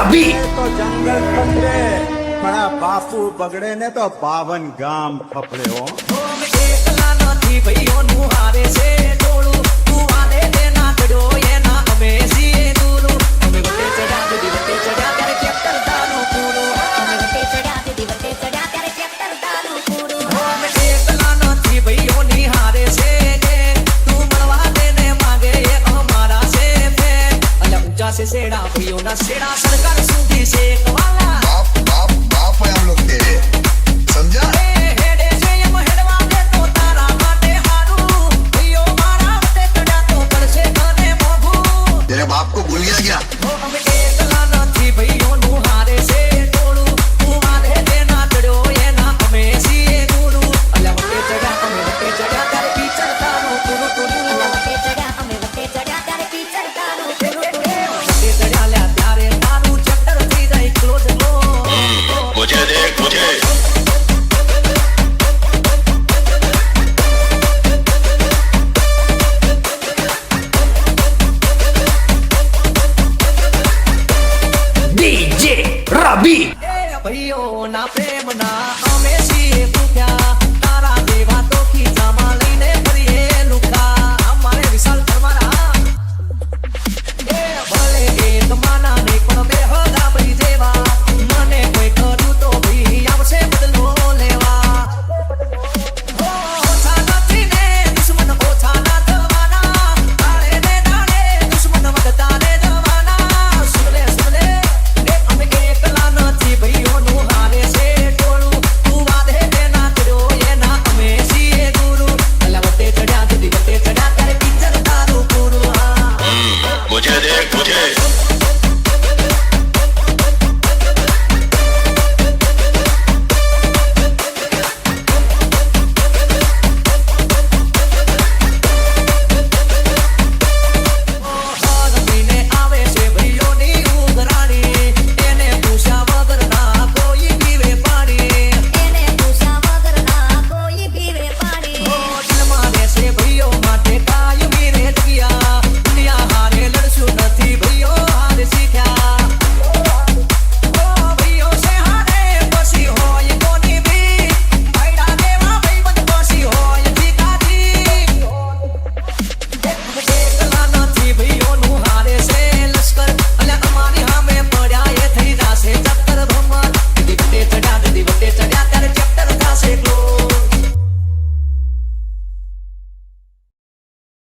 રવિ તો જંગલ ખપડે પણ આ બાપુ બગડે ને તો 52 ગામ ખપડે હો. એકલા નથી ભાઈઓનું હારે છે ટોળું તું વાલે તેના કડો એના અમે છીએ દૂરું અમે વટે ચડ્યા દીદી વટે ચડ્યા ત્યારે કેપ્ટન તાનું પૂરું અમે વટે ચડ્યા દીદી વટે ચડ્યા ત્યારે કેપ્ટન તાનું પૂરું અમે એકલા નથી ભાઈઓની હારે છે તું મળવા દેને માંગે એ અમારા છે ફેન અલ્યા ઊંચા છે શેડા ભાઈઓના શેડા સરકાર સુધી છે કવાલા बाप है हम लोग तेरे समझा. तेरे बाप को भूल गया क्या. मुझे देख मुझे ડીજે રવિ ભાઈઓ ના